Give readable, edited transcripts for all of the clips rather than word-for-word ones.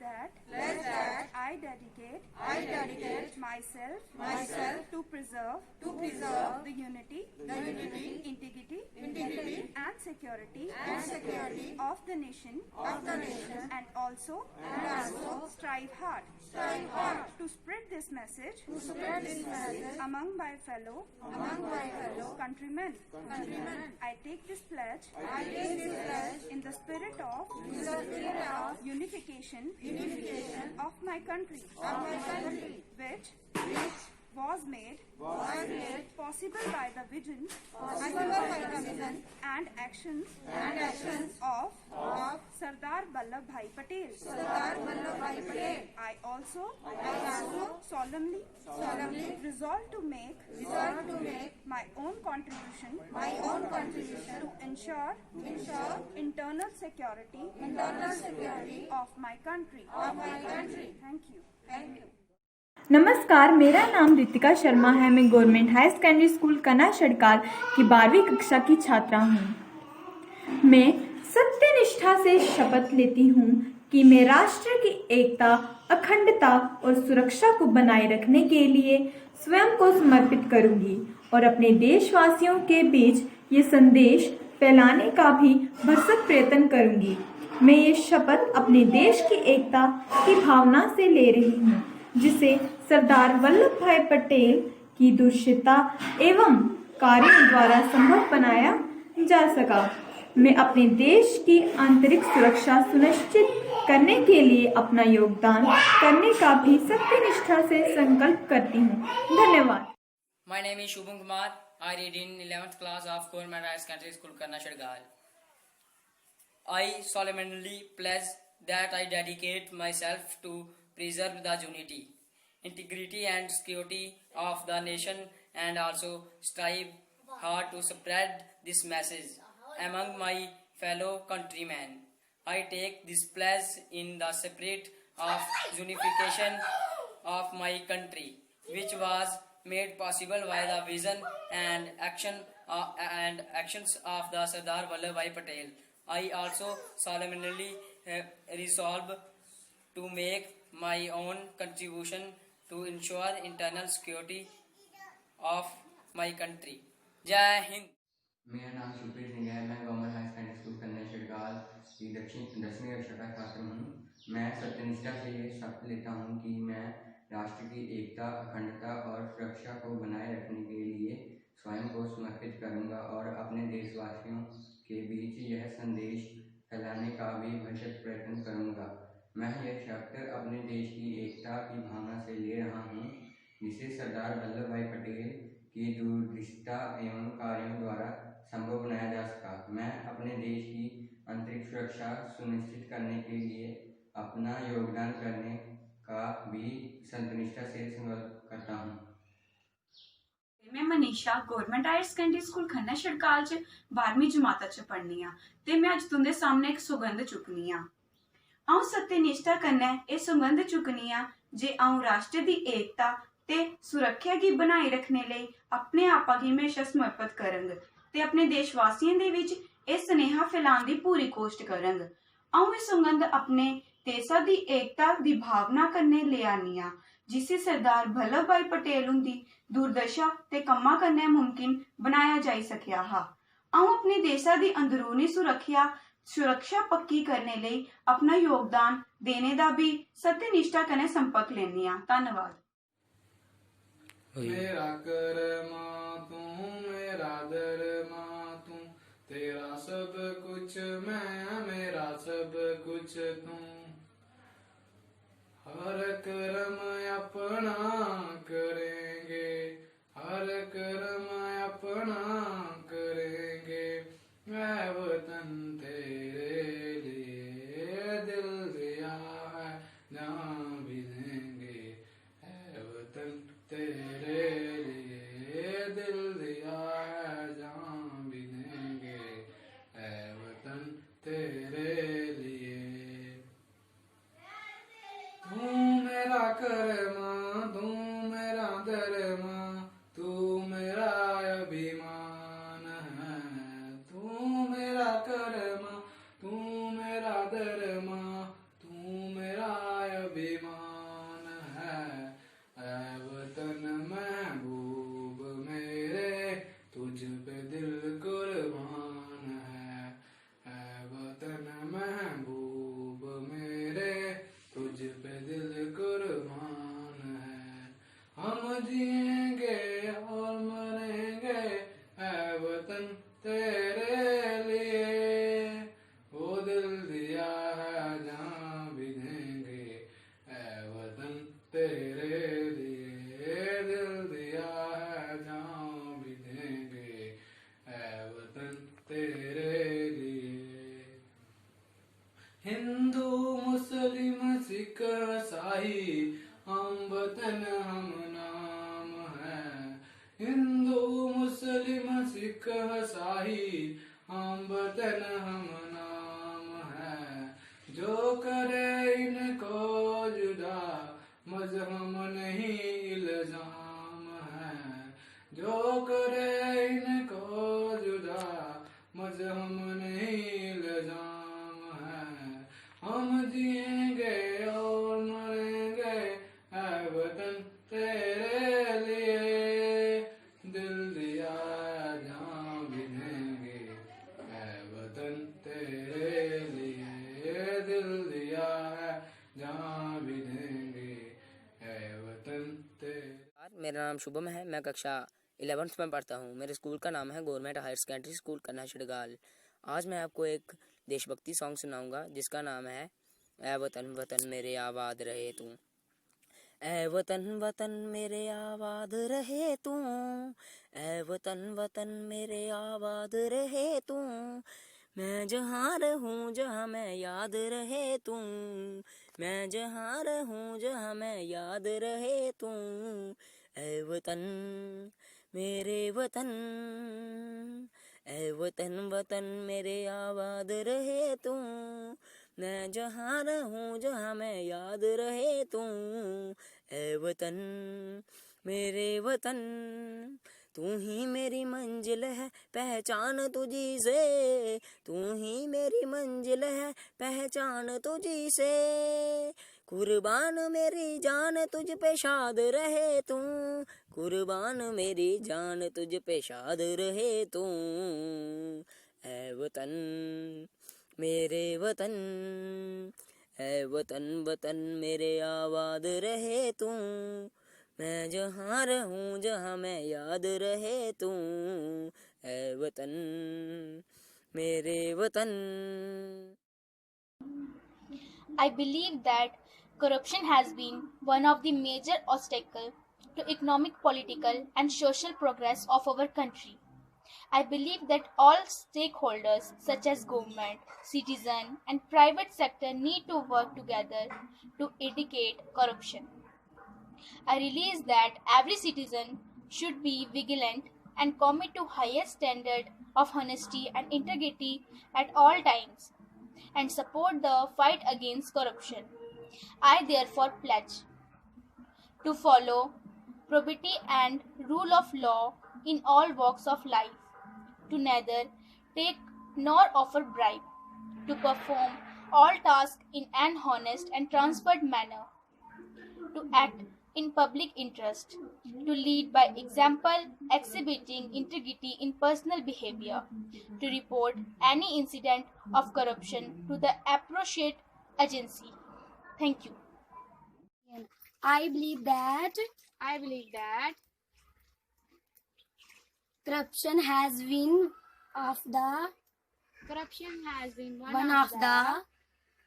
that I dedicate myself to preserve the unity, integrity, and security of the nation, and also strive hard to spread this message among my fellow countrymen. I take this pledge in the spirit of unification of my country, which was made possible by the vision and actions of Sardar Vallabhbhai Patel. I also solemnly resolve to make my own contribution to ensure internal security of my country. Thank you. नमस्कार, मेरा नाम रितिका शर्मा है। मैं government high secondary school कना शड़काल की 12वीं कक्षा की छात्रा हूँ। मैं सत्यनिष्ठा से शपथ लेती हूँ कि मैं राष्ट्र की एकता, अखंडता और सुरक्षा को बनाए रखने के लिए स्वयं को समर्पित करूंगी और अपने देशवासियों के बीच ये संदेश फैलाने का भी भरसक प्रयत्न करूंगी। मैं ये शपथ अपने देश की एकता की भावना से ले रही हूँ, जिसे सरदार वल्लभ भाई पटेल की दूरदर्शिता एवं कार्यों द्वारा संभव बनाया जा सका। मैं अपने देश की आंतरिक सुरक्षा सुनिश्चित करने के लिए अपना योगदान करने का भी सत्यनिष्ठा से संकल्प करती हूँ। धन्यवाद। My name is Shubham Kumar. I read in 11th class of Government High Secondary School, Karna Shadgal. I solemnly pledge that I dedicate myself to preserve the unity, integrity and security of the nation, and also strive hard to spread this message among my fellow countrymen. I take this pledge in the spirit of unification of my country, which was made possible by the vision and actions of the Sardar Vallabhbhai Patel. I also solemnly resolve to make my own contribution to ensure internal security of my country. Jai Hind. मेरा नाम सुप्रीत सिंह है। मैं government high secondary school कन्या शिड़गाल की 10वीं कक्षा का छात्र हूँ। मैं सत्यनिष्ठा से ये शपथ लेता हूँ कि मैं राष्ट्र की एकता, अखंडता और सुरक्षा को बनाए रखने के लिए स्वयं को समर्पित करूँगा और अपने देशवासियों के बीच यह संदेश फैलाने का भी भरसक प्रयत्न करूँगा। मैं यह शपथ अपने देश की एकता की भावना से ले रहा हूँ, जिसे सरदार वल्लभ भाई पटेल की दूरदृष्टा एवं कार्यों द्वारा संभव बनाया जा सका। मैं अपने देश की आंतरिक सुरक्षा सुनिश्चित करने के लिए अपना योगदान करने का भी सत्यनिष्ठा से संकल्प करता हूँ। मैं Manisha government higher secondary school Khanna शड़काल च 12वीं जमात च पढ़नी आ ते मैं अज तुंदे सामने एक सुगंध चुकनी आ। आऊं सत्यनिष्ठा कन्नै ए सुगंध चुकनी आ जे आऊं राष्ट्र दी एकता ते सुरक्षा गी बनाए रखने लई अपने आपा गी हमेशा समर्पित करंग ते अपने देशवासियों दे विच ए स्नेहा फैलाण दी पूरी कोशिश करंग। आऊं ए सुगंध अपने देशा दी एकता दी भावना कन्नै ले आनी आ, जिसे सरदार वल्लभ भाई पटेल हुंदी दूरदर्शा ते कम्मा कन्नै मुमकिन बनाया जाई सकिया हा। आऊं अपने देशा दी अंदरूनी सुरक्षा पक्की करने लई अपना योगदान देने दा भी सत्यनिष्ठा कन्नै संपर्क लेनी आ। धन्नवाद। मेरा कर्मा तू, मेरा धर्मा तू, तेरा सब कुछ मैं, मेरा सब कुछ तू। हर कर्म अपना करेंगे, हर कर्म अपना करेंगे। ऐ वतन तेरे लिए दिल दिया है, जान भी देंगे। ऐ वतन तेरे लिए दिल दिया है, जान भी देंगे। ऐ वतन तेरे लिए। तू मेरा कर्मा, तू मेरा धर्मा, तू मेरा अभिमान है। तू मेरा कर्मा, तू मेरा धर्मा, तू मेरा शाही, हम वतन हम नाम है। जो करे इनको जुदा, मजहम नहीं इल्जाम है। जो करे इनको जुदा, मजहम नहीं इल्जाम है। हम जिएंगे और मरेंगे ऐ वतन तेरे लिए, दिल दिया जान भी देंगे ऐ वतन तेरे लिए, दिल दिया है जान भी देंगे ऐ वतन तेरे। मेरा नाम शुभम है। मैं कक्षा 11th में पढ़ता हूँ। मेरे स्कूल का नाम है गवर्नमेंट हायर सेकेंडरी स्कूल कन्ना शिड़गाल। आज मैं आपको एक देशभक्ति सॉन्ग सुनाऊंगा जिसका नाम है ऐ वतन वतन मेरे आबाद रहे तू। ऐ वतन वतन मेरे आबाद रहे तू, ऐ वतन वतन मेरे आबाद रहे तू। मैं जहाँ रहूँ जहाँ मैं याद रहे तू, मैं जहाँ रहूँ जहाँ मैं याद रहे तू। ऐ वतन मेरे वतन, ऐ वतन वतन मेरे आबाद रहे तू। मैं जहाँ रहूँ जहाँ मैं याद रहे तू। ऐ वतन मेरे वतन, तू ही मेरी मंजिल है पहचान तुझी से, तू ही मेरी मंजिल है पहचान तुझी से। कुर्बान मेरी जान तुझ पे शाद रहे तू, कुर्बान मेरी जान तुझ पे शाद रहे तू। ऐ वतन मेरे वतन, ऐ वतन वतन मेरे आबाद रहे तू। मैं जहाँ रहूँ जहाँ मैं याद रहे तू। ऐ वतन मेरे वतन। I believe that corruption has been one of the major obstacles to economic, political, and social progress of our country. I believe that all stakeholders such as government, citizen, and private sector need to work together to eradicate corruption. I realize that every citizen should be vigilant and commit to highest standard of honesty and integrity at all times and support the fight against corruption. I therefore pledge to follow probity and rule of law in all walks of life, to neither take nor offer bribe, to perform all tasks in an honest and transparent manner, to act in public interest, to lead by example, exhibiting integrity in personal behavior, to report any incident of corruption to the appropriate agency. Thank you. I believe that corruption has been one of the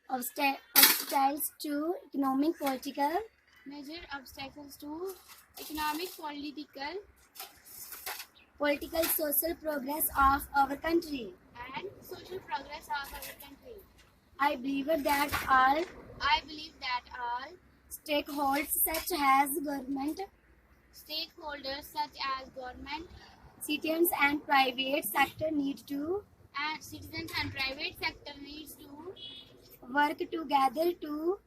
obstacles to economic, political, major obstacles to economic, political, social progress of our country. and social progress of our country. I believe that all I believe that all stakeholders such as government, stakeholders such as government citizens and private sector need to and citizens and private sector needs to work together to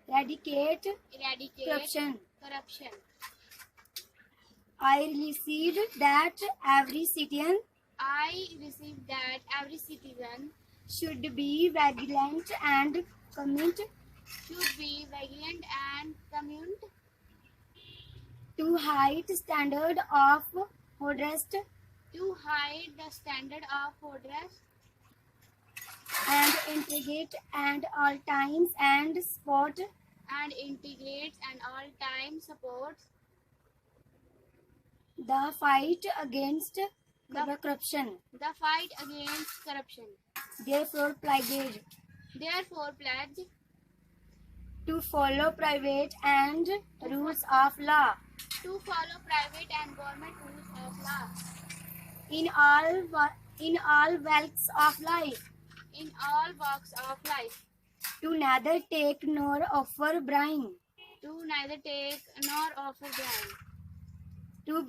eradicate eradicate corruption. I received that every citizen should be vigilant and commit to high standard of honesty to hide the standard of progress and integrate and all times and support and integrates and all time supports the fight against corruption. the fight against corruption. Therefore pledge to follow private and rules of law to follow private and government rules of law in all walks of life, in all walks of life, to neither take nor offer bribe, to neither take nor offer bribe, to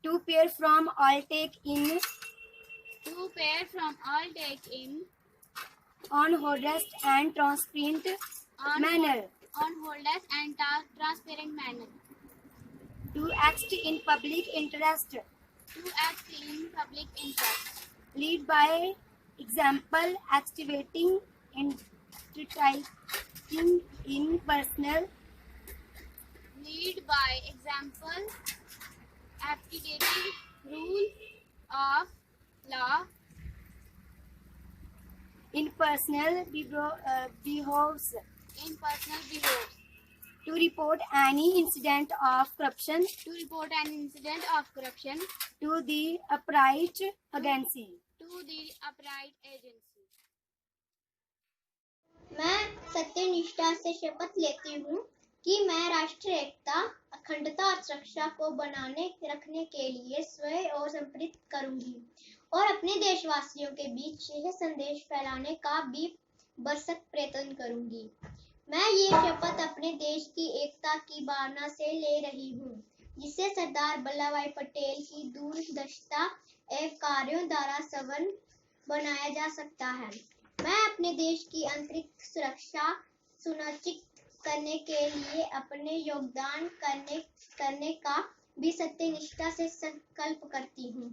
to pair from all take in To pair from all take in on honest and transparent on manner, on holders and transparent manner. to act in public interest, To act in public interest. lead by example, activating and in personal, Lead by example. Abdicating rule of law. in personal behaves, In personal behavior. to report any incident of corruption To report an incident of corruption to the upright agency. to the upright agency. मैं सत्यनिष्ठा से शपथ लेती हूँ कि मैं राष्ट्रीय एकता, अखंडता और सुरक्षा को बनाने रखने के लिए स्वयं और समर्पित करूंगी और अपने देशवासियों के बीच यह संदेश फैलाने का भी भरसक प्रयत्न करूंगी। मैं ये शपथ अपने देश की एकता की भावना से ले रही हूँ, जिसे सरदार वल्लभ भाई पटेल की दूरदर्शिता एवं कार्यों द्वारा सफल बनाया जा सकता है। मैं अपने देश की आंतरिक सुरक्षा सुनिश्चित करने के लिए अपने योगदान करने का भी सत्यनिष्ठा से संकल्प करती हूँ।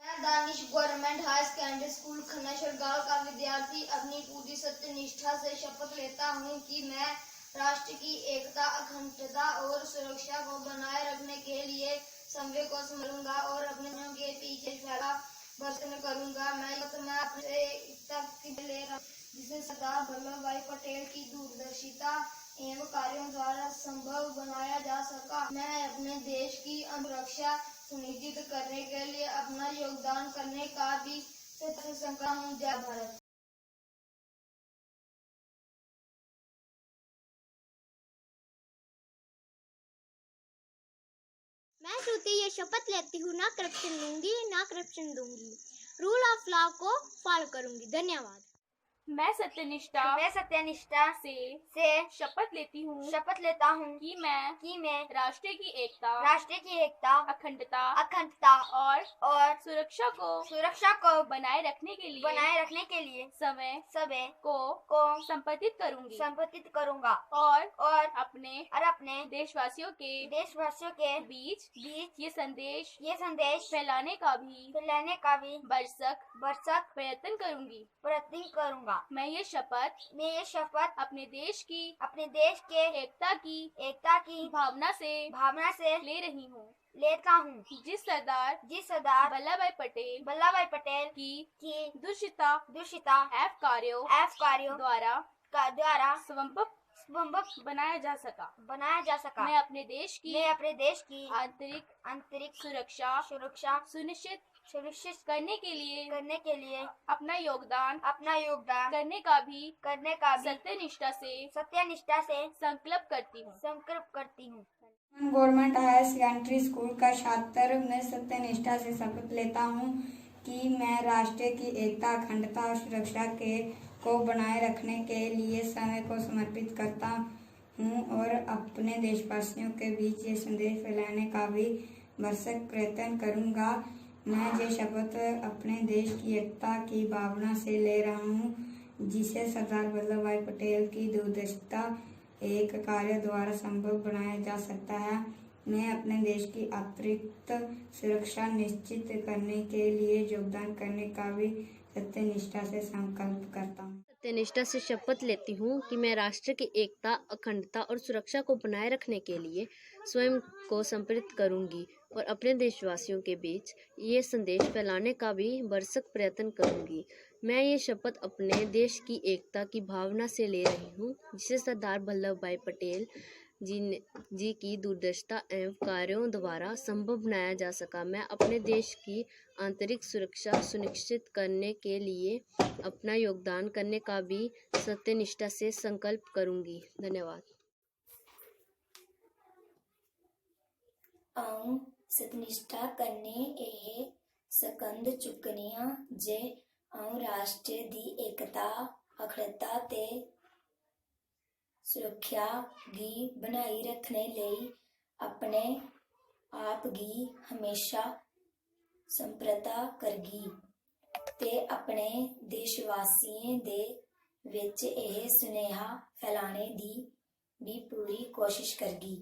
मैं Danish government high secondary school Khanna शड़गाल का विद्यार्थी अपनी पूरी सत्यनिष्ठा से शपथ लेता हूँ कि मैं राष्ट्र की एकता, अखंडता और सुरक्षा को बनाए रखने के लिए संवेग को संभालूंगा और अपने के पीछे फैला वर्तन करूंगा। मैं अपने एकता की ले रहा हूँ, जिसे सरदार वल्लभ भाई पटेल की दूरदर्शिता एवं कार्यों द्वारा संभव बनाया जा सका। मैं अपने देश की सुरक्षा सुनिश्चित करने के लिए अपना योगदान करने का भी संकल्प हूँ। जय भारत। मैं श्रुति ये शपथ लेती हूँ, ना करप्शन लूंगी, ना करप्शन दूंगी, रूल ऑफ लॉ को फॉलो करूंगी। धन्यवाद। मैं सत्यनिष्ठा से शपथ लेता हूँ कि मैं राष्ट्र की एकता अखंडता और सुरक्षा को बनाए रखने के लिए समय को संपादित करूंगा और अपने देशवासियों के बीच ये संदेश फैलाने का भी भरसक प्रयत्न करूंगा। मैं ये शपथ अपने देश के एकता की भावना से लेता हूँ, जिस सरदार वल्लभ भाई पटेल की दूरदर्शिता एवं कार्यों द्वारा संभव बनाया जा सका। मैं अपने देश की आंतरिक सुरक्षा सुनिश्चित करने के लिए अपना योगदान करने का भी सत्यनिष्ठा से संकल्प करती हूँ। गवर्नमेंट हायर सेकेंडरी स्कूल का छात्र मैं सत्यनिष्ठा से शपथ लेता हूँ कि मैं राष्ट्र की एकता, अखंडता और सुरक्षा को बनाए रखने के लिए समय को समर्पित करता हूँ और अपने देशवासियों के बीच ये संदेश फैलाने का भी भरसक प्रयत्न करूँगा। मैं ये शपथ अपने देश की एकता की भावना से ले रहा हूँ, जिसे सरदार वल्लभ भाई पटेल की दूरदर्शिता एक कार्य द्वारा संभव बनाया जा सकता है। मैं अपने देश की आंतरिक सुरक्षा निश्चित करने के लिए योगदान करने का भी सत्यनिष्ठा से संकल्प करता हूँ। सत्यनिष्ठा से शपथ लेती हूँ कि मैं राष्ट्र की एकता, अखंडता और सुरक्षा को बनाए रखने के लिए स्वयं को समर्पित करूंगी और अपने देशवासियों के बीच ये संदेश फैलाने का भी भरसक प्रयत्न करूंगी। मैं ये शपथ अपने देश की एकता की भावना से ले रही हूँ, जिसे सरदार वल्लभ भाई पटेल जी की दूरदर्शिता एवं कार्यों द्वारा संभव बनाया जा सका। मैं अपने देश की आंतरिक सुरक्षा सुनिश्चित करने के लिए अपना योगदान करने का भी सत्यनिष्ठा से संकल्प करूंगी। धन्यवाद। आऊं सत्यनिष्ठा करने एह सकंद चुकनिया जे आऊं राष्ट्र दी एकता, अखंडता ते सुरक्षा गी बनाई रखने लई अपने आपगी हमेशा संप्रता करगी ते अपने देशवासियों दे विच यह सुनेहा फैलाने दी भी पूरी कोशिश करगी।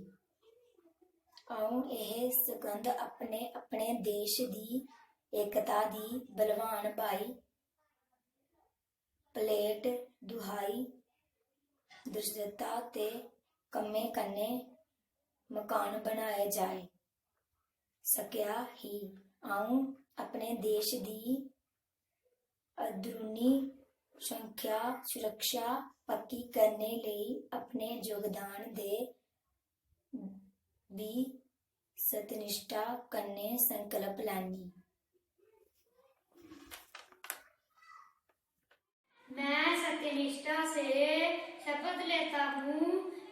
आऊं यह सुगंध अपने अपने देश दी एकता दी बलवान भाई पलेट दुहाई दुष्टता ते कम्मे कन्ने मकान बनाए जाए सकिया ही। आऊं अपने देश दी अंदरूनी सुरक्षा पक्की करने ਲਈ अपने योगदान दे भी सत्यनिष्ठा कन्ने संकल्प लैनी। मैं सत्यनिष्ठा से शपथ लेता हूँ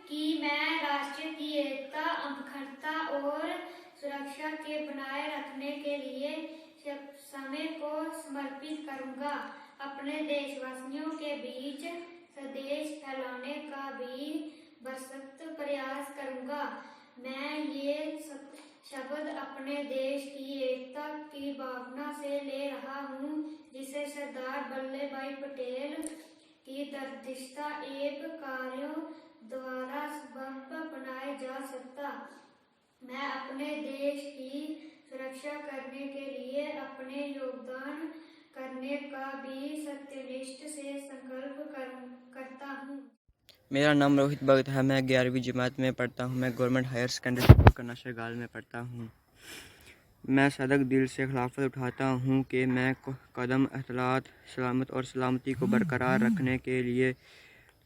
कि मैं राष्ट्र की एकता, अखंडता और सुरक्षा के बनाए रखने के लिए समय को समर्पित करूँगा। अपने देशवासियों के बीच संदेश फैलाने का भी भरसक प्रयास करूँगा। मैं ये शब्द अपने देश की एकता की भावना से ले रहा हूँ, जिसे सरदार वल्लभ भाई पटेल की दूरदृष्टा एक कार्यों द्वारा संभव बनाया जा सकता। मैं अपने देश की सुरक्षा करने के लिए अपने योगदान करने का भी सत्यनिष्ठ से संकल्प करता हूँ। मेरा नाम रोहित भगत है। मैं 11वीं जमात में पढ़ता हूँ। मैं गवर्नमेंट हायर सेकेंडरी स्कूल कन्ना शड़गाल में पढ़ता हूँ। मैं सदक दिल से खिलाफत उठाता हूँ कि मैं कदम अतलात सलामत और सलामती को बरकरार रखने के लिए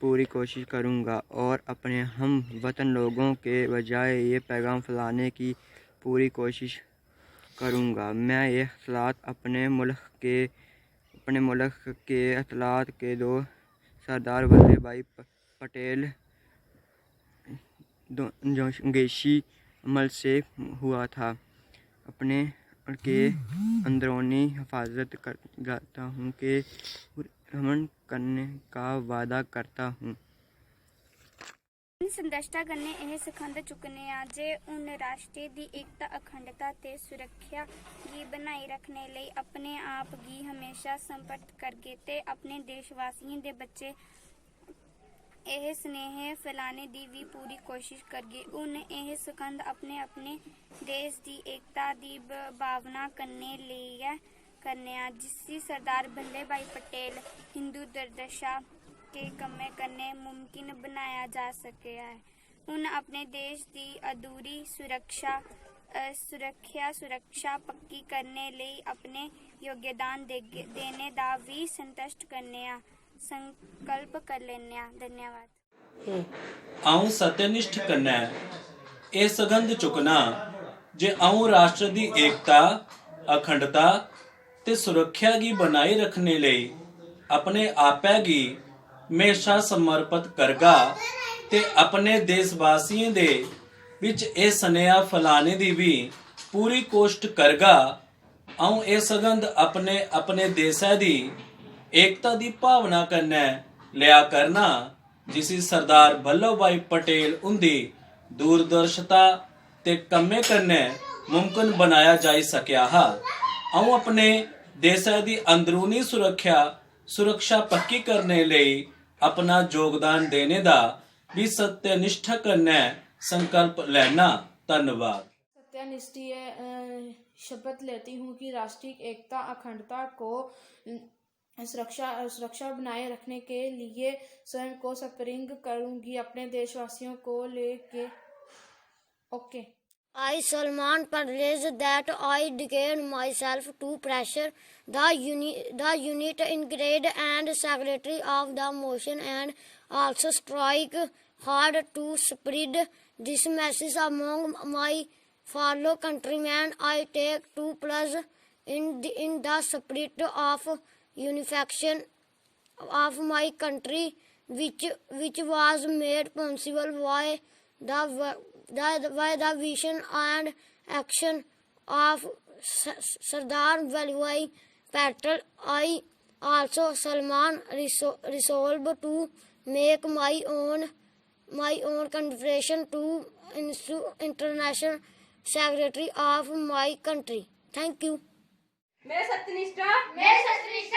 पूरी कोशिश करूँगा और अपने हम वतन लोगों के बजाय ये पैगाम फैलाने की पूरी कोशिश करूँगा। मैं ये अतलात अपने मुल्क के अतलात के दो सरदार वल्लभ भाई पटेल जोगेशी अमल से हुआ था। अपने के अंदरूनी हिफाजत करता हूँ के हमन करने का वादा करता हूँ। संदष्टा करने यह सखंद चुकने जे उन राष्ट्र की एकता अखंडता ते सुरक्षा की बनाई रखने ਲਈ अपने आप की हमेशा संपर्क करके ते अपने देशवासियों के बच्चे यह स्नेह फैलाने की भी पूरी कोशिश करगे। उन यह सखंद अपने अपने देश की एकता की भावना करने जिससे सरदार वल्लभ भाई पटेल हिंदू दुर्दशा के कमे करने मुमकिन बनाया जा सके है। उन अपने देश की अधूरी सुरक्षा पक्की करने ਲਈ अपने योगदान देने का भी संतुष्ट करने संकल्प कर लेने। धन्यवाद। आऊं सत्यनिष्ठ करना ये सगंध चुकना जे आऊं राष्ट्र की एकता अखंडता ते सुरक्षा की बनाई रखने ਲਈ अपने आपे की हमेशा समर्पित करगा ते अपने देशवासियों दे विच ए स्नेहा फैलाने की भी पूरी कोशिश करगा। आऊं ए सगंध अपने अपने देशा दी एकता दी भावना कन्ने लिया करना जिसी सरदार वल्लभ भाई पटेल उनदी दूरदर्शिता ते कम्मे कन्ने मुमकिन बनाया जा सकिया हा। आऊं अपने देशा दी अंदरूनी सुरक्षा पक्की करने ਲਈ अपना योगदान देने दा भी सत्यनिष्ठा करने संकल्प लेना। धन्यवाद। सत्यनिष्ठीय शपथ लेती हूँ कि राष्ट्रीय एकता अखंडता को सुरक्षा बनाए रखने के लिए स्वयं को समर्पित करूंगी अपने देशवासियों को लेके। Okay. I, Salman Parvez, that I dedicate myself to pressure the unit in grade and secretary of the motion and also strike hard to spread this message among my fellow countrymen. I take to plus in the spirit of unification of my country, which was made possible by the vision and action of Sardar Vallabhbhai Patel. I also, Salman, resolve to make my own contribution to international secretary of my country. Thank you. मैं सत्यनिष्ठा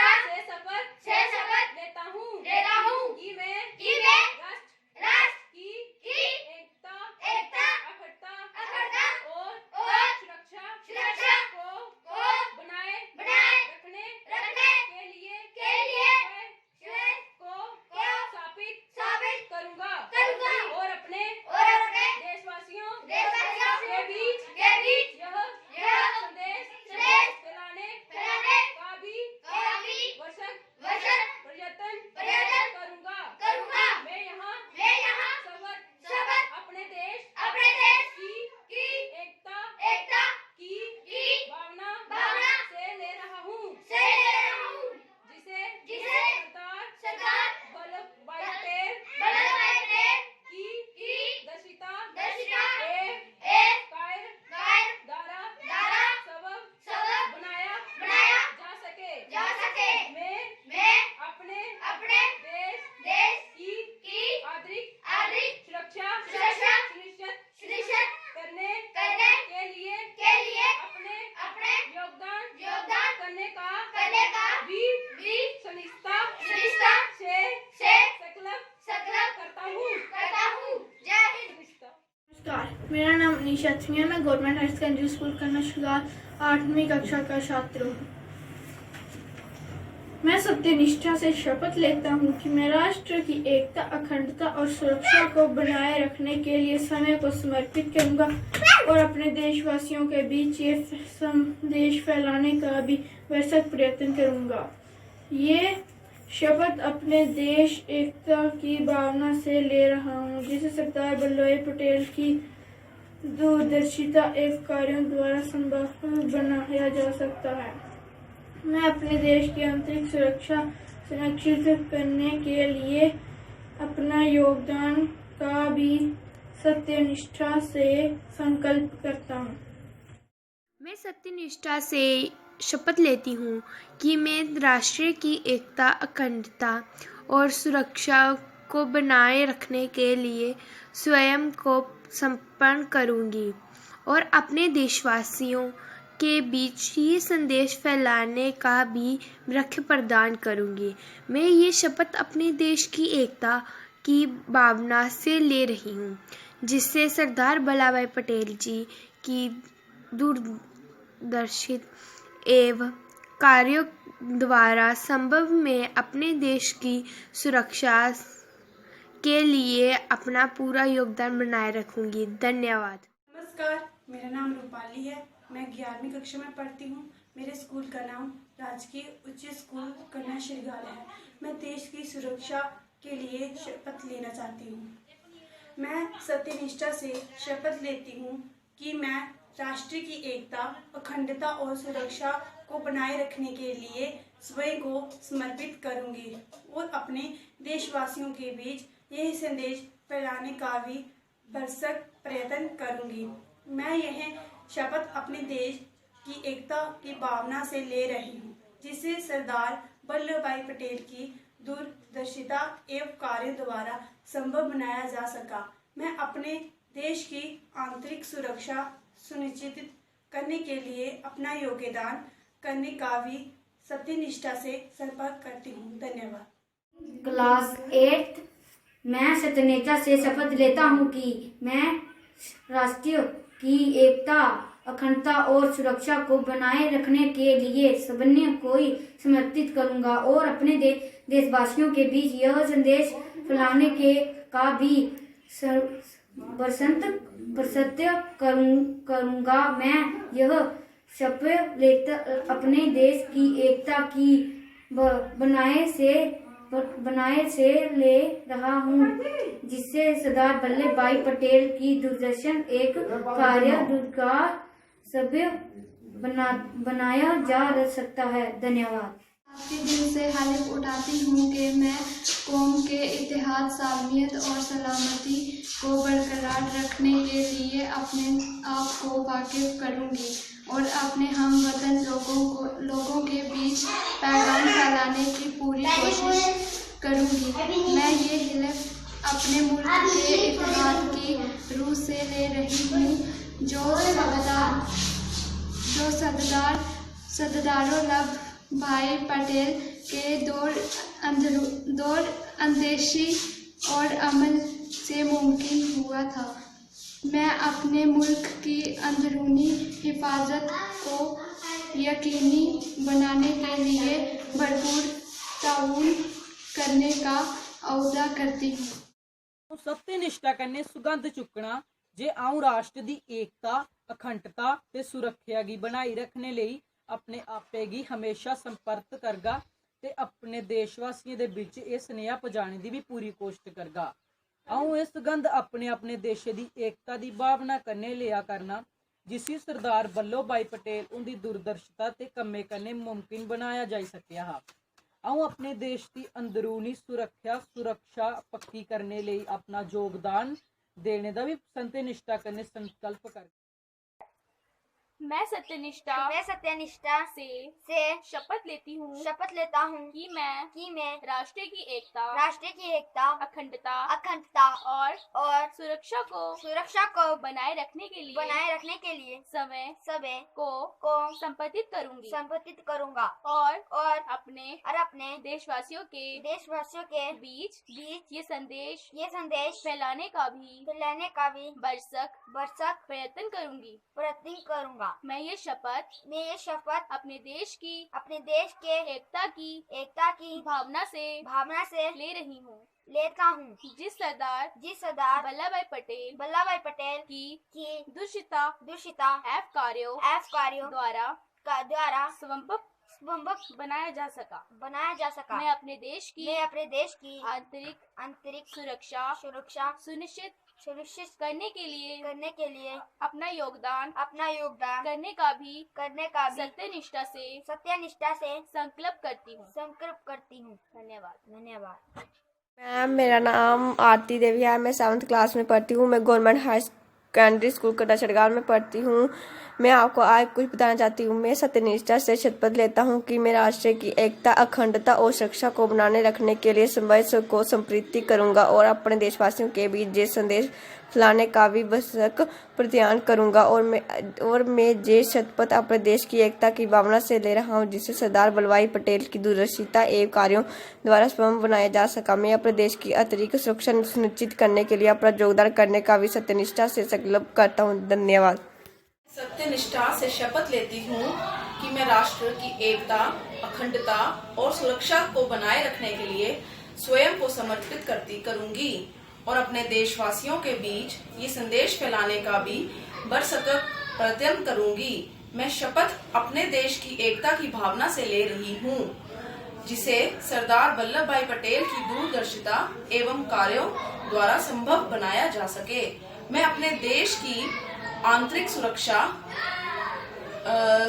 से शपथ लेता हूँ कि मैं राष्ट्र की एकता अखंडता और सुरक्षा को बनाए रखने के लिए स्वयं को साबित करूँगा और अपने देशवासियों के बीच यह संदेश फैलाने का भी भरसक प्रयत्न करूँगा। मैं यहाँ शपथ अपने देश की एकता की भावना से ले रहा हूँ जिसे सरदार वल्लभ भाई पटेल की दर्शिता द्वारा सबब बनाया जा सके। मैं अपने देश की आंतरिक सुरक्षा सुनिश्चित करने के लिए अपने योगदान करने का भी सुनिश्चितता से संकल्प करता हूँ। जय हिंद। नमस्कार, मेरा नाम अनीशा सिंह है। मैं गवर्नमेंट हायर सेकेंडरी स्कूल कन्ना शुगाल 8वीं कक्षा का छात्र हूँ। मैं सत्यनिष्ठा से शपथ लेता हूँ कि मैं राष्ट्र की एकता, अखंडता और सुरक्षा को बनाए रखने के लिए समय को समर्पित करूँगा और अपने देशवासियों के बीच ये संदेश फैलाने का भी भरसक प्रयत्न करूँगा। ये शपथ अपने देश एकता की भावना से ले रहा हूँ जिसे सरदार वल्लभ भाई पटेल की दूरदर्शिता एवं कार्यों द्वारा संभव बनाया जा सकता है। मैं अपने देश की आंतरिक सुरक्षा सुनिश्चित करने के लिए अपना योगदान का भी सत्यनिष्ठा से संकल्प करता हूँ। मैं सत्यनिष्ठा से शपथ लेती हूँ कि मैं राष्ट्र की एकता, अखंडता और सुरक्षा को बनाए रखने के लिए स्वयं को समर्पण करूँगी और अपने देशवासियों के बीच ये संदेश फैलाने का भी वृक्ष प्रदान करूँगी। मैं ये शपथ अपने देश की एकता की भावना से ले रही हूँ जिससे सरदार वल्लभ भाई पटेल जी की दूरदर्शित एवं कार्यों द्वारा संभव में अपने देश की सुरक्षा के लिए अपना पूरा योगदान बनाए रखूंगी। धन्यवाद। नमस्कार, मेरा नाम रूपाली है। मैं 11वीं कक्षा में पढ़ती हूँ। मेरे स्कूल का नाम राजकीय उच्च स्कूल कन्या श्रीगाल है। मैं देश की सुरक्षा के लिए शपथ लेना चाहती हूँ। मैं सत्यनिष्ठा से शपथ लेती हूँ कि मैं राष्ट्र की एकता, अखंडता और सुरक्षा को बनाए रखने के लिए स्वयं को समर्पित करूंगी और अपने देशवासियों के बीच यह संदेश फैलाने का भी भरसक प्रयत्न करूंगी। मैं यह शपथ अपने देश की एकता की भावना से ले रही हूँ जिसे सरदार वल्लभ भाई पटेल की दूरदर्शिता एवं कार्यों द्वारा संभव बनाया जा सका। मैं अपने देश की आंतरिक सुरक्षा सुनिश्चित करने के लिए अपना योगदान करने का भी सत्यनिष्ठा से संकल्प करती हूँ। धन्यवाद। क्लास 8 मैं सत्यनिष्ठा से शपथ लेता हूँ कि मैं राष्ट्र की एकता, अखंडता और सुरक्षा को बनाए रखने के लिए सबने को समर्पित करूँगा और अपने देशवासियों के बीच यह संदेश फैलाने के का भी प्रसत्य करूँगा। मैं यह शपथ लेता अपने देश की एकता की बनाए से ले रहा हूँ जिससे सरदार वल्लभ भाई पटेल की दूरदर्शन एक कार्य का सभ्य बनाया जा सकता है। धन्यवाद। आपके दिल से हल्फ उठाती हूँ कि मैं कौम के इतिहाद, सालमियत और सलामती को बरकरार रखने के लिए अपने आप को वाकिफ करूँगी और अपने हम वतन लोगों के बीच पैगाम फैलाने की पूरी कोशिश करूँगी। मैं ये हल्फ अपने मुल्क के इतिहाद की रूह से ले रही हूँ सरदार वल्लभ भाई पटेल के दौर अंदेशी और अमल से मुमकिन हुआ था। मैं अपने मुल्क की अंदरूनी हिफाजत को यकीनी बनाने के लिए भरपूर ताउन करने का अहदा करती हूँ। सत्यनिष्ठा कन्नै सुगंध चुकना जे आऊं राष्ट्र दी एकता अखंडता ते सुरक्षा गी बनाई रखने लेई अपने आपे गी हमेशा संपर्क करगा ते अपने देशवासियों दे बिच इह सनेहा पजाने दी भी पूरी कोशिश करगा। आऊं इस सुगंध अपने अपने देशे दी एकता दी भावना कन्नै लिया करना जिसी सरदार वल्लभ भाई पटेल उंदी दूरदर्शिता ते कम्मे कन्नै मुमकिन बनाया जाई सकेआ हा। आऊं अपने देश की अंदरूनी सुरक्षा पक्की करने लेई अपना योगदान देने का भी सत्यनिष्ठा कन्नै संकल्प कर। मैं सत्यनिष्ठा से शपथ लेती हूँ कि मैं राष्ट्र की एकता अखंडता और सुरक्षा को बनाए रखने के लिए समय को संपादित करूँगा और अपने देशवासियों के बीच ये संदेश फैलाने का भी भरसक प्रयत्न करूँगा। मैं ये शपथ अपने देश के एकता की भावना से लेता हूँ जिस सरदार वल्लभ भाई पटेल की दूरदर्शिता एफ कार्यों द्वारा संभव बनाया जा सका। मैं अपने देश की आंतरिक सुरक्षा सुनिश्चित करने के लिए अपना योगदान करने का भी सत्यनिष्ठा से संकल्प करती हूँ। धन्यवाद। मैम, मेरा नाम आरती देवी है। मैं 7th क्लास में पढ़ती हूँ। मैं गवर्नमेंट हायर सेकेंडरी स्कूल कन्ना छड़गाल में पढ़ती हूँ। मैं आपको आज कुछ बताना चाहती हूँ। मैं सत्यनिष्ठा से शपथ लेता हूँ कि मैं राष्ट्र की एकता अखंडता और सुरक्षा को बनाने रखने के लिए समय को संप्रीति करूँगा और अपने देशवासियों के बीच ये संदेश फैलाने का भी भरसक प्रयत्न करूँगा। और मैं ये शपथ अपने देश की एकता की भावना से ले रहा हूँ जिसे सरदार वल्लभ भाई पटेल की दूरदर्शिता एवं कार्यों द्वारा संभव बनाया जा सका। मैं अपने देश की अतिरिक्त सुरक्षा सुनिश्चित करने के लिए अपना योगदान करने का भी सत्यनिष्ठा से संकल्प करता हूँ। धन्यवाद। सत्यनिष्ठा से शपथ लेती हूँ कि मैं राष्ट्र की एकता अखंडता और सुरक्षा को बनाए रखने के लिए स्वयं को समर्पित करूँगी और अपने देशवासियों के बीच ये संदेश फैलाने का भी भरसक प्रयत्न करूँगी। मैं शपथ अपने देश की एकता की भावना से ले रही हूँ जिसे सरदार वल्लभ भाई पटेल की दूरदर्शिता एवं कार्यों द्वारा संभव बनाया जा सके। मैं अपने देश की आंतरिक सुरक्षा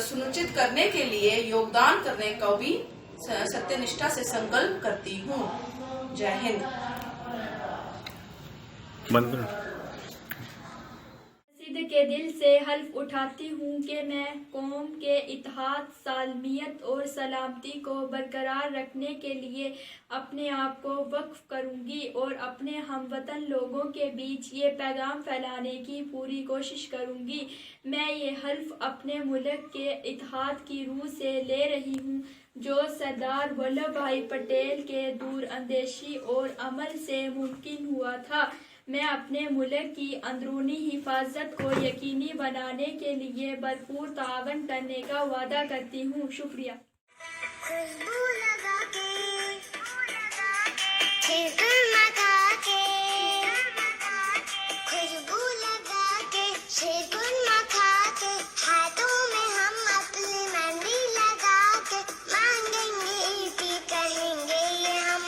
सुनिश्चित करने के लिए योगदान करने का भी सत्यनिष्ठा से संकल्प करती हूँ। जय हिंद। रसीद के दिल से हल्फ उठाती हूँ कि मैं कौम के इत्तेहाद सालमियत और सलामती को बरकरार रखने के लिए अपने आप को वक्फ करूँगी और अपने हमवतन लोगों के बीच ये पैगाम फैलाने की पूरी कोशिश करूँगी। मैं ये हल्फ अपने मुल्क के इत्तेहाद की रूह से ले रही हूँ जो सरदार वल्लभ भाई पटेल के दूर अंदेशी और अमल से मुमकिन हुआ था। मैं अपने मुल्क की अंदरूनी हिफाजत को यकीनी बनाने के लिए भरपूर तावन करने का वादा करती हूँ। शुक्रिया। खुशबू लगा के शेरगुल मखा के हाथों में हम अपनी मेहंदी लगा के मांगेंगे ईदी कहेंगे ये हम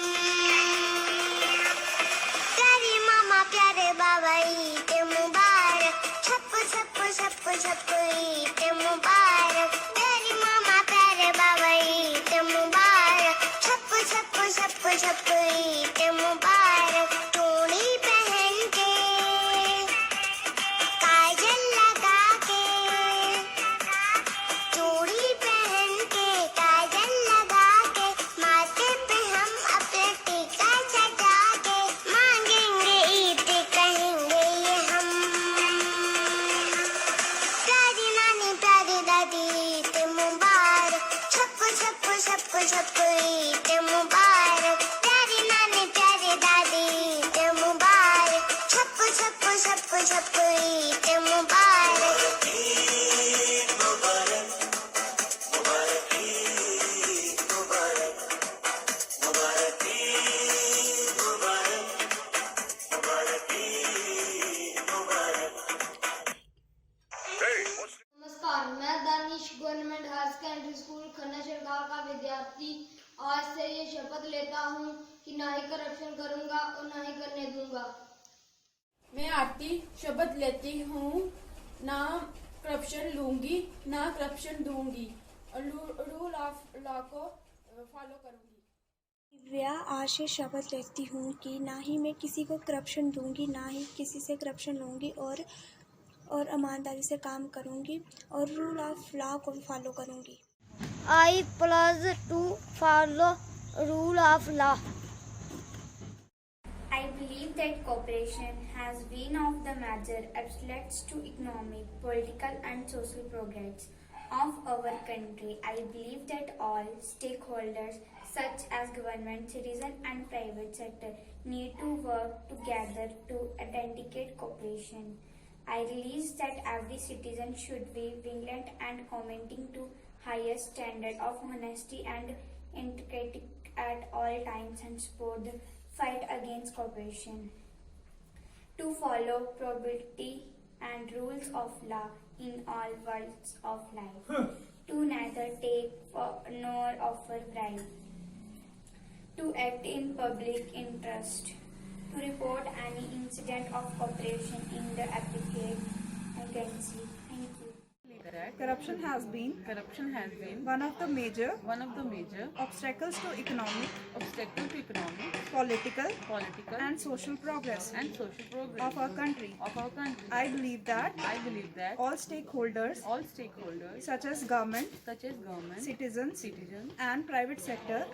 प्यारी मामा प्यारे बाबा ईद मुबारक छप छप छप छप ईद मुबारक प्यारी मामा प्यारे बाबा ईद मुबारक छप छप छप छप ईद मुबारक सेकेंडरी स्कूल खन्ना शिड़गांव का विद्यार्थी आज से ये शपथ लेता हूँ कि ना ही करप्शन करूँगा और ना ही करने दूंगा। मैं आरती शपथ लेती हूँ ना करप्शन लूंगी ना करप्शन दूंगी और रूल ऑफ लॉ को फॉलो करूंगी। दिव्या आज से शपथ लेती हूँ कि ना ही मैं किसी को करप्शन दूंगी ना ही किसी से करप्शन लूँगी और ईमानदारी से काम करूँगी और रूल ऑफ लॉ को भी फॉलो करूँगी। I pledge to follow rule of law. I believe that cooperation has been of the major aspects to economic, political and social progress of our country. I believe that all stakeholders such as government, citizen and private sector need to work together to authenticate cooperation. I realize that every citizen should be vigilant and commenting to highest standard of honesty and integrity at all times and support the fight against corruption. To follow probity and rules of law in all walks of life. To neither take nor offer bribe. To act in public interest. To report any incident of corruption in the appropriate agency. Thank you. Corruption has been one of the major obstacles to economic, political and social progress of our country. I believe that all stakeholders such as government, citizens and private sector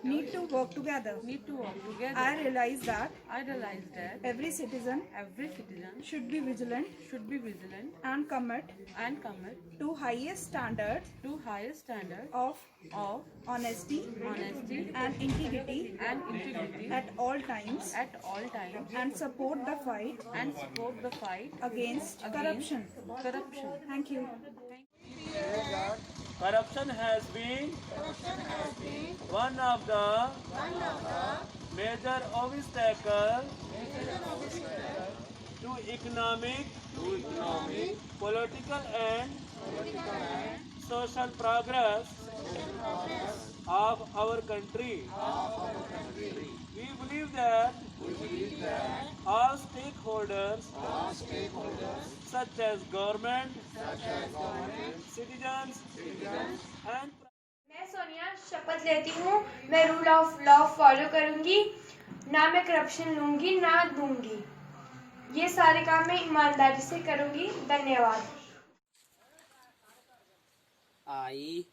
need to work together. I realize that every citizen should be vigilant and commit to highest standards of honesty and integrity at all times and support the fight against corruption. Thank you. Corruption has been one of the major obstacles to economic, political and social progress of our country. We believe that all stakeholders such as government, citizens and मैं सोनिया शपथ लेती हूँ मैं rule of law follow करूँगी ना मैं corruption लूँगी ना दूंगी ये सारे काम मैं ईमानदारी से करूँगी। धन्यवाद। I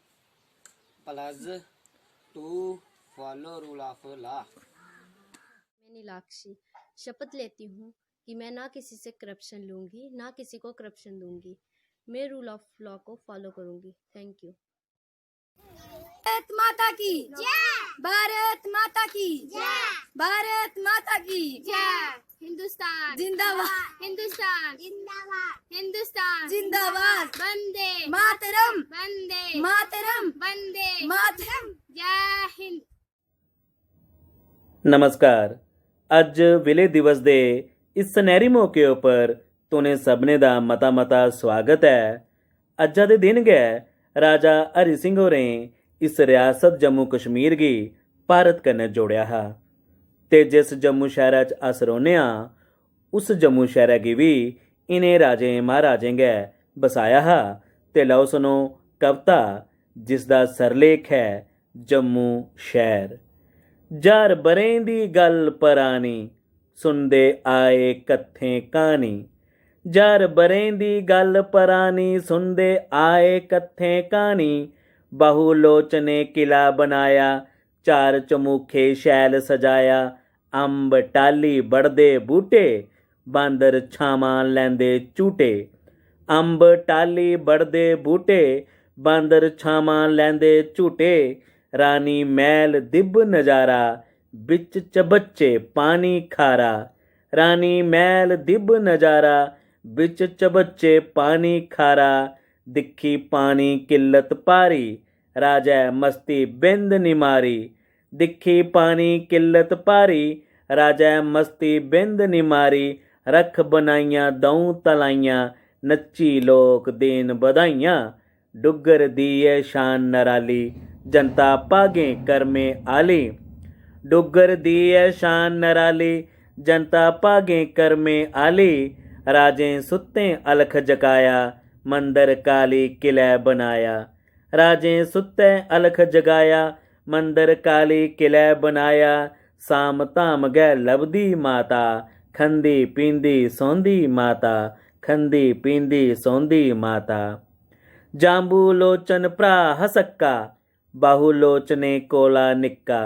pledge to follow rule of law. मैं नीलाक्षी शपथ लेती हूँ कि मैं ना किसी से करप्शन लूँगी ना किसी को करप्शन दूंगी। मैं रूल ऑफ लॉ को फॉलो करूँगी। Thank you. भारत माता की जय। भारत माता की जय। भारत माता की जय। हिंदुस्तान जिंदाबाद। हिंदुस्तान जिंदाबाद। हिंदुस्तान जिंदाबाद। वंदे मातरम। वंदे मातरम। वंदे मातरम। जय हिंद। ਨਮਸਕਾਰ। ਅੱਜ ਵਿਲੇ ਦਿਵਸ ਦੇ ਇਸ ਸੁਨਹਿਰੀ ਮੌਕੇ ਉੱਪਰ ਤੋਨੇ ਸਭਨੇ ਦਾ ਮਤਾ ਸਵਾਗਤ ਹੈ। ਅੱਜਾ ਦੇ ਦਿਨ ਗਏ ਰਾਜਾ ਹਰੀ ਸਿੰਘ ਹੋरें इस रियासत जम्मू कश्मीर गी भारत कन्नै जोड़िया हा ते जिस जम्मू शहरा च अस रौह्ने आं उस जम्मू शहरा गी भी इनें राजें महाराजें गै बसाया हा ते लओ सुनो कविता जिसदा सरलेख है जम्मू शहर। जार बरें दी गल परानी सुनदे आए कत्थें कहानी। जार बरें दी गल परानी सुनदे आए कत्थें कहानी। बाहु लोचने किला बनाया चार चमुखे शैल सजाया। अंब टाली बढ़दे बूटे बांदर छावां लैंदे झूटे। अंब टाली बढ़दे बूटे बांदर छावां लैंदे झूटे। रानी महल दिब नजारा बिच चबच्चे पानी खारा। रानी महल दिब नजारा बिच चबच्चे पानी खारा। दिखी पानी किल्लत पारी राजा मस्ती बिंद निमारी। दिखी पानी किल्लत पारी राजा मस्ती बिंद निमारी। रख बनाइयां दऊं तलाइयां नच्ची लोक देन बधाइयां। डुग्गर दी है शान नराली, जनता भागें कर में आली। डुग्गर दी है शान नराली, जनता भागें कर में आली। राजें सुत्तें अलख जगाया, मंदिर काली किले बनाया। राजें सुत्तें अलख जगाया, मंदिर काली किले बनाया। साम धाम गै लभदी माता, खंदी पींदी सौंदी माता, खंदी पींदी सौंदी माता। जांबू लोचन भरा हसक्का, बाहु लोचने कोला निक्का।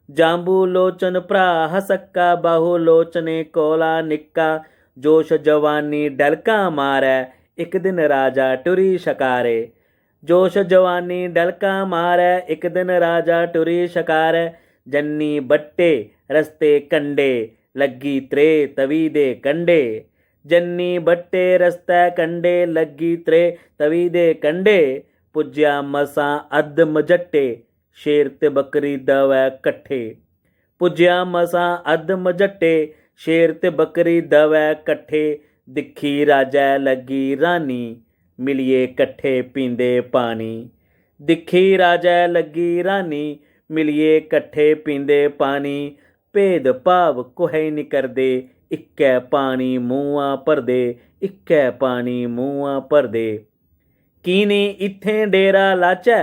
जांबू लोचन भरा हसक्का, बाहु लोचने कोला निक्का। जोश जवानी डलका मारै, एक दिन राजा टुरी शकारे। जोश जवानी डलका मारै, एक दिन राजा टुरी शकारे। जन्नी बट्टे रस्ते कंडे, लगी त्रे तवी दे कंडे। जन्नी बट्टे रस्ते कंडे, लगी त्रे तवी दे कंडे। पुज्या मसां अद्ध मजट्टे, शेर ते बकरी दवै कट्ठे। पुज्या मसां अद्ध मजट्टे, शेर ते बकरी दवै कट्ठे। दिखी राजै लगी रानी, मिलिए कट्ठे पींदे पानी। दिखी राजै लगी रानी, मिलिए कट्ठे पींदे पानी। भेद भाव कुहै नहीं करदे, इक्कै पानी मूंहां भरदे, इक्कै पानी मूंहां भरदे। कीनी इत्थें डेरा लाचै,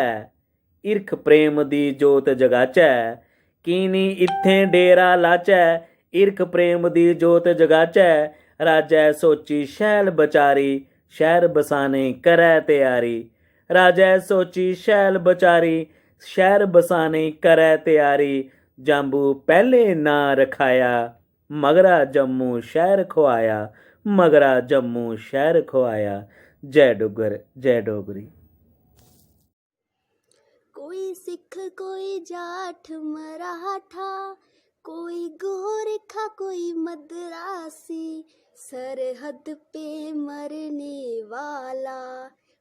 ईरख प्रेम दी जोत जगाचै। कीनी इत्थें डेरा लाचै, ईरख प्रेम दी जोत जगाचै। राजै सोची शैल बचारी, शहर बसाने करै तैयारी। राजै सोची शैल बचारी, शहर बसाने करै तैयारी। जांबू पहले ना रखाया, मगरा जम्मू शहर खुआया। मगरा जम्मू शहर खुआया। जय डुग्गर, जय डोगरी। कोई सिख कोई जाट मराठा, कोई गोरखा कोई मद्रासी। सरहद पे मरने वाला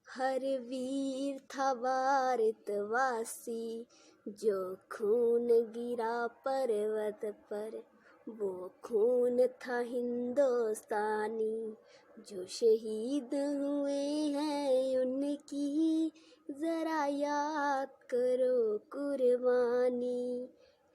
हर वीर था भारतवासी। जो खून गिरा पर्वत पर वो खून था हिंदुस्तानी। जो शहीद हुए हैं उनकी जरा याद करो कुर्बानी।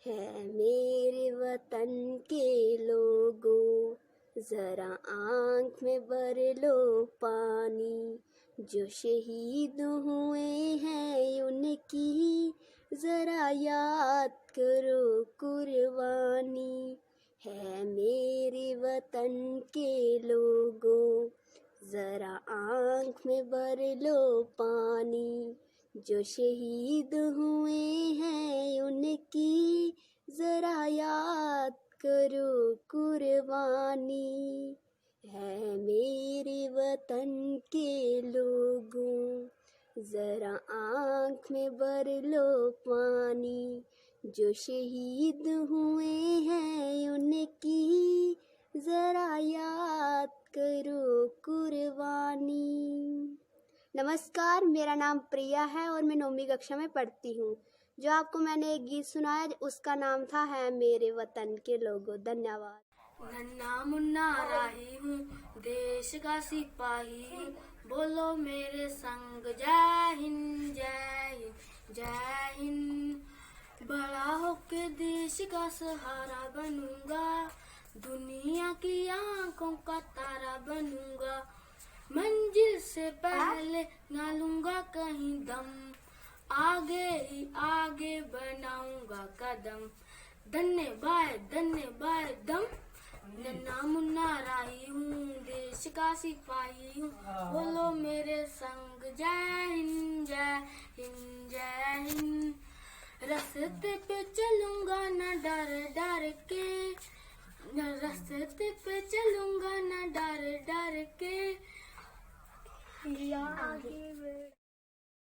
है मेरे वतन के लोगों जरा आँख में भर लो पानी। जो शहीद हुए हैं उनकी जरा याद करो कुर्बानी। है मेरे वतन के लोगों जरा आँख में भर लो पानी। जो शहीद हुए हैं उनकी जरा याद करो कुर्बानी। है मेरे वतन के लोगों जरा आँख में भर लो पानी। जो शहीद हुए हैं उनकी जरा याद करो कुर्बानी। नमस्कार, मेरा नाम प्रिया है और मैं 9वीं कक्षा में पढ़ती हूँ। जो आपको मैंने एक गीत सुनाया उसका नाम था है मेरे वतन के लोगों। धन्यवाद। नन्हा मुन्ना राही हूँ, देश का सिपाही हूँ, बोलो मेरे संग जय हिंद जय हिंद जय हिंद। बड़ा होके देश का सहारा बनूंगा, दुनिया की आंखों का तारा बनूंगा। मंजिल से पहले ना लूंगा कहीं दम, आगे ही आगे बनाऊंगा कदम। धन्यवाद दम। नन्हा मुन्ना राही हूँ, देश का सिपाही हूँ, बोलो मेरे संग जय हिंद जय हिंद जय हिंद। रास्ते पे चलूंगा न डर डर के, रास्ते पे चलूंगा न डर डर के।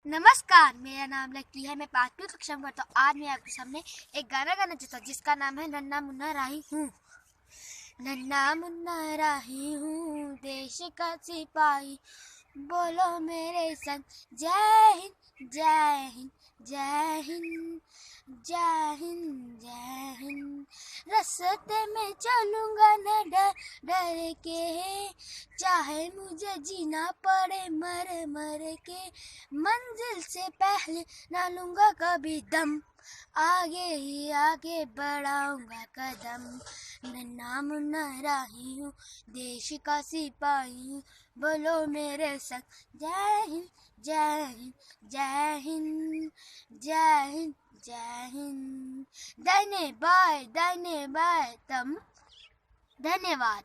नमस्कार, मेरा नाम लकी है, मैं 5वीं कक्षा में पढ़ता हूँ। आज मैं आपके सामने एक गाना गाना चाहता हूँ जिसका नाम है नन्हा मुन्ना राही हूँ। नन्हा मुन्ना राही हूँ, देश का सिपाही, बोलो मेरे संग जय हिंद जय हिंद जय हिंद जय हिंद जय हिंद। रास्ते में चलूंगा न डर डर के, चाहे मुझे जीना पड़े मर मर के, मंजिल से पहले ना लूंगा कभी दम, आगे ही आगे बढ़ाऊंगा कदम। मैं नाम राही हूँ, देश का सिपाही हूँ, बोलो मेरे संग जय हिंद जय हिंद जय हिंद जय हिंद जय हिंद। दाहिने बाएं तम। धन्यवाद।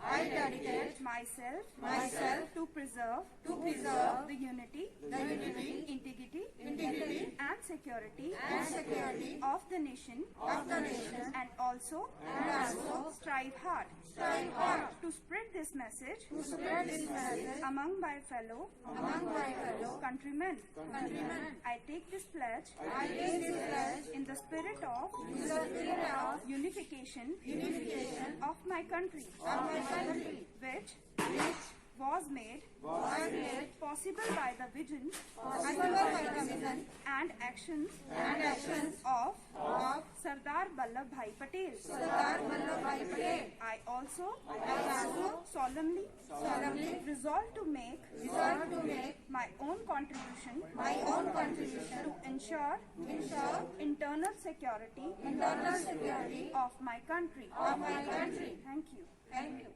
I dedicate myself to preserve the unity, integrity, and security of the nation, and also strive hard to spread this message among my fellow countrymen. I take this pledge in the spirit of unification of my country, which was made possible by the vision and actions of Sardar Vallabhbhai Patel. I also solemnly resolve to make my own contribution to ensure internal security of my country. Thank you.